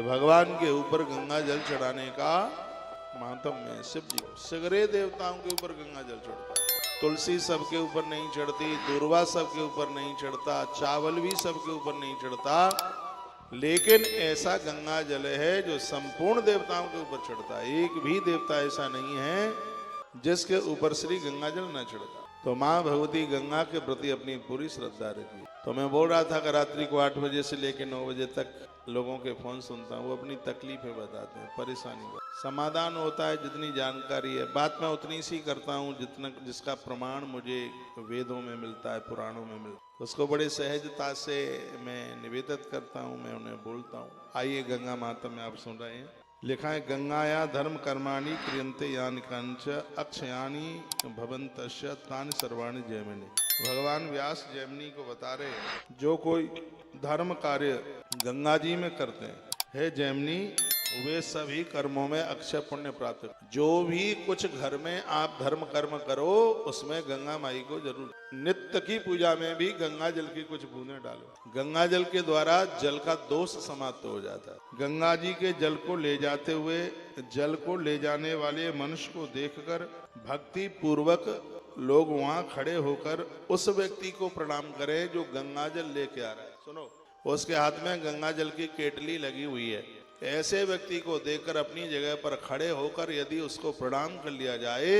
भगवान के ऊपर गंगा जल चढ़ाने का महात्म्य है। शिव जी सगरे देवताओं के ऊपर गंगा जल चढ़ता है। तुलसी सबके ऊपर नहीं चढ़ती, दूर्वा सबके ऊपर नहीं चढ़ता, चावल भी सबके ऊपर नहीं चढ़ता, लेकिन ऐसा गंगा जल है जो संपूर्ण देवताओं के ऊपर चढ़ता है। एक भी देवता ऐसा नहीं है जिसके ऊपर श्री गंगा जल न चढ़ता। तो माँ भगवती गंगा के प्रति अपनी पूरी श्रद्धा रखी। तो मैं बोल रहा था कि रात्रि को 8 बजे से लेकर 9 बजे तक लोगों के फोन सुनता हूँ, वो अपनी तकलीफें बताते हैं, परेशानी का समाधान होता है। जितनी जानकारी है बात मैं उतनी सी करता हूँ जितना जिसका प्रमाण मुझे वेदों में मिलता है, पुराणों में मिलता है, उसको बड़े सहजता से मैं निवेदित करता हूँ, मैं उन्हें बोलता हूँ। आइए गंगा माता में आप सुन रहे हैं। लिखा है गंगाया धर्म कर्माणि क्रियन्ते यानि कंच अक्षयानि भवन्तस्य तानि सर्वाणि जैमिनी। भगवान व्यास जैमिनी को बता रहे हैं जो कोई धर्म कार्य गंगा जी में करते हैं, हे जैमिनी, वे सभी कर्मों में अक्षय पुण्य प्राप्त। जो भी कुछ घर में आप धर्म कर्म करो उसमें गंगा माई को जरूर, नित्य की पूजा में भी गंगा जल की कुछ बूंदें डालो। गंगा जल के द्वारा जल का दोष समाप्त हो जाता है। गंगा जी के जल को ले जाते हुए जल को ले जाने वाले मनुष्य को देखकर भक्ति पूर्वक लोग वहां खड़े होकर उस व्यक्ति को प्रणाम करें जो गंगा जल लेके आ रहा है। सुनो, उसके हाथ में गंगा जल की केटली लगी हुई है। ऐसे व्यक्ति को देखकर अपनी जगह पर खड़े होकर यदि उसको प्रणाम कर लिया जाए,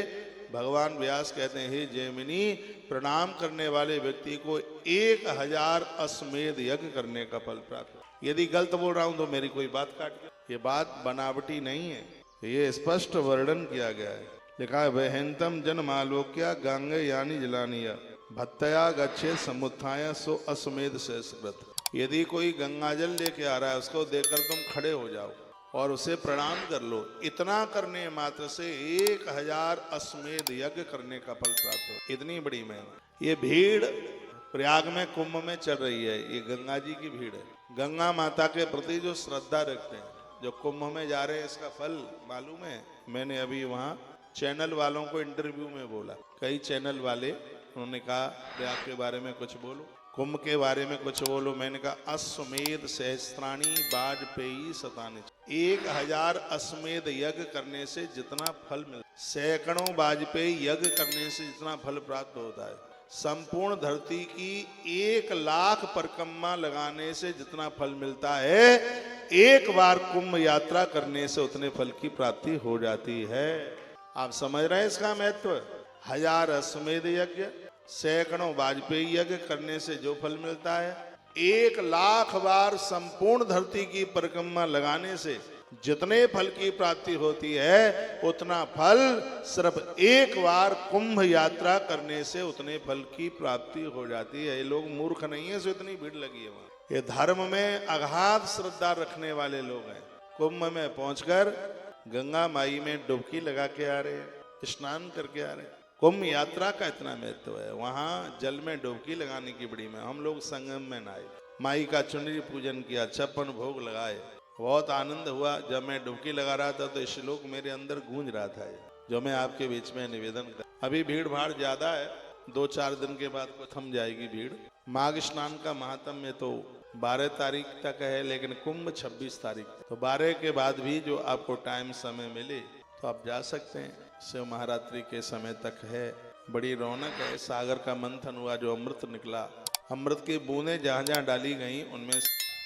भगवान व्यास कहते हैं हे जैमिनी, प्रणाम करने वाले व्यक्ति को 1000 अश्वमेध यज्ञ करने का फल प्राप्त। यदि गलत बोल रहा हूं तो मेरी कोई बात काट के, ये बात बनावटी नहीं है, ये स्पष्ट वर्णन किया गया है। लिखा है वहंतम जनमालोक्य गंगे यानी जलानिया भत्तया गच्छे समुत्थाय सो अश्वमेध सहस्रकृत। यदि कोई गंगा जल लेके आ रहा है उसको देखकर तुम खड़े हो जाओ और उसे प्रणाम कर लो। इतना करने मात्र से 1000 अश्वमेध यज्ञ करने का फल प्राप्त हो। इतनी बड़ी महिमा। ये भीड़ प्रयाग में कुंभ में चल रही है, ये गंगा जी की भीड़ है। गंगा माता के प्रति जो श्रद्धा रखते हैं, जो कुंभ में जा रहे हैं, इसका फल मालूम है। मैंने अभी वहाँ चैनल वालों को इंटरव्यू में बोला, कई चैनल वाले, उन्होंने कहा प्रयाग के बारे में कुछ बोलो, कुंभ के बारे में कुछ बोलो। मैंने कहा अश्वमेध सहस्त्राणी वाजपेयी शतानि। 1000 अश्वमेध यज्ञ करने से जितना फल मिलता, सैकड़ों वाजपेयी यज्ञ करने से जितना फल प्राप्त होता है, संपूर्ण धरती की 1,00,000 परिक्रमा लगाने से जितना फल मिलता है, एक बार कुंभ यात्रा करने से उतने फल की प्राप्ति हो जाती है। आप समझ रहे हैं इसका महत्व। 1000 अश्वमेध यज्ञ, सैकड़ों वाजपेयी यज्ञ करने से जो फल मिलता है, 1,00,000 बार संपूर्ण धरती की परिक्रमा लगाने से जितने फल की प्राप्ति होती है, उतना फल सिर्फ एक बार कुंभ यात्रा करने से उतने फल की प्राप्ति हो जाती है। ये लोग मूर्ख नहीं है, सो इतनी भीड़ लगी है वहां। ये धर्म में अगाध श्रद्धा रखने वाले लोग हैं। कुंभ में पहुंचकर गंगा माई में डुबकी लगा के आ रहे हैं, स्नान करके आ रहे हैं। कुंभ यात्रा का इतना महत्व है। वहां जल में डुबकी लगाने की बड़ी में हम लोग संगम में नहाए, माई का चुनरी पूजन किया, 56 भोग लगाए, बहुत आनंद हुआ। जब मैं डुबकी लगा रहा था तो श्लोक मेरे अंदर गूंज रहा था, जो मैं आपके बीच में निवेदन कर। अभी भीड़ भाड़ ज्यादा है, 2-4 दिन के बाद को थम जाएगी भीड़। माघ स्नान का महात्म्य तो 12 तारीख तक है, लेकिन कुंभ 26 तारीख तक। तो 12 के बाद भी जो आपको टाइम समय मिले तो आप जा सकते हैं। शिव महारात्रि के समय तक है, बड़ी रौनक है। सागर का मंथन हुआ, जो अमृत निकला, अमृत की बूंदें जहाँ जहाँ डाली गई उनमें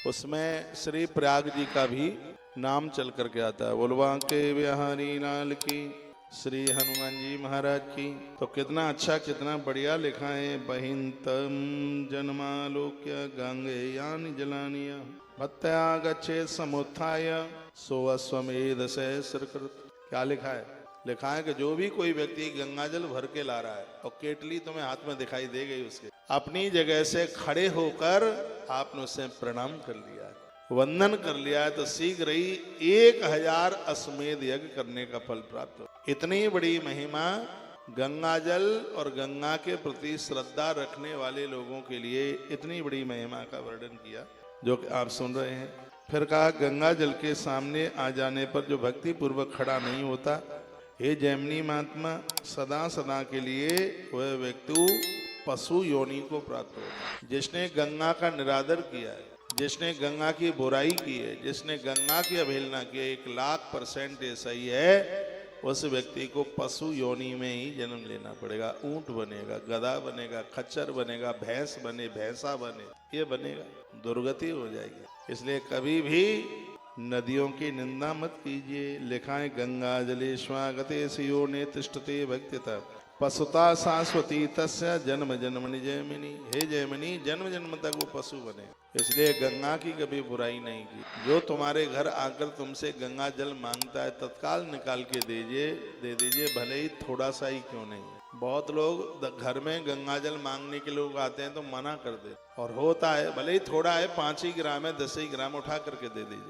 उसमें श्री प्रयाग जी का भी नाम चल करके आता है। बोलवा के बिहारी लाल की, श्री हनुमान जी महाराज की। तो कितना अच्छा, कितना बढ़िया लिखा है। बहिंतम जन्मालोक्य गंगे यानी जलानिया भत्तया गच्छे समुत्थाय सो अश्वमेध सहस्रकृत। क्या लिखा है? लिखा है कि जो भी कोई व्यक्ति गंगा जल भर के ला रहा है और केटली तुम्हें हाथ में दिखाई दे गई, उसके अपनी जगह से खड़े होकर आपने उसे प्रणाम कर लिया है, वंदन कर लिया है, तो शीघ्र ही 1000 अश्वमेध यज्ञ करने का फल प्राप्त हो। इतनी बड़ी महिमा गंगा जल और गंगा के प्रति श्रद्धा रखने वाले लोगों के लिए इतनी बड़ी महिमा का वर्णन किया जो कि आप सुन रहे हैं। फिर कहा गंगा जल के सामने आ जाने पर जो भक्ति पूर्वक खड़ा नहीं होता, हे जैमिनी महात्मा, सदा सदा के लिए वह व्यक्ति पशु योनि को प्राप्त होता है। जिसने गंगा का निरादर किया है, जिसने गंगा की बुराई की है, जिसने गंगा की अवहेलना की है, 1,00,000% ये सही है, उस व्यक्ति को पशु योनि में ही जन्म लेना पड़ेगा। ऊंट बनेगा, गधा बनेगा, खच्चर बनेगा, भैंस बने, भैंसा बने, ये बनेगा, दुर्गति हो जाएगी। इसलिए कभी भी नदियों की निंदा मत कीजिए। लिखा है गंगा जले स्वागते सियो ने तिष्ठते भक्तिता पशुता शाश्वती तस्य जन्म जन्मनि जयमिनी। हे जयमिनी, जन्म जन्म तक वो पशु बने। इसलिए गंगा की कभी बुराई नहीं की। जो तुम्हारे घर आकर तुमसे गंगा जल मांगता है, तत्काल निकाल के दे दीजिए, भले ही थोड़ा सा ही क्यों नहीं। बहुत लोग घर में गंगा जल मांगने के लोग आते हैं तो मना कर दे, और होता है भले ही थोड़ा है, 5 ही ग्राम है, 10 ही ग्राम उठा करके दे दीजिए।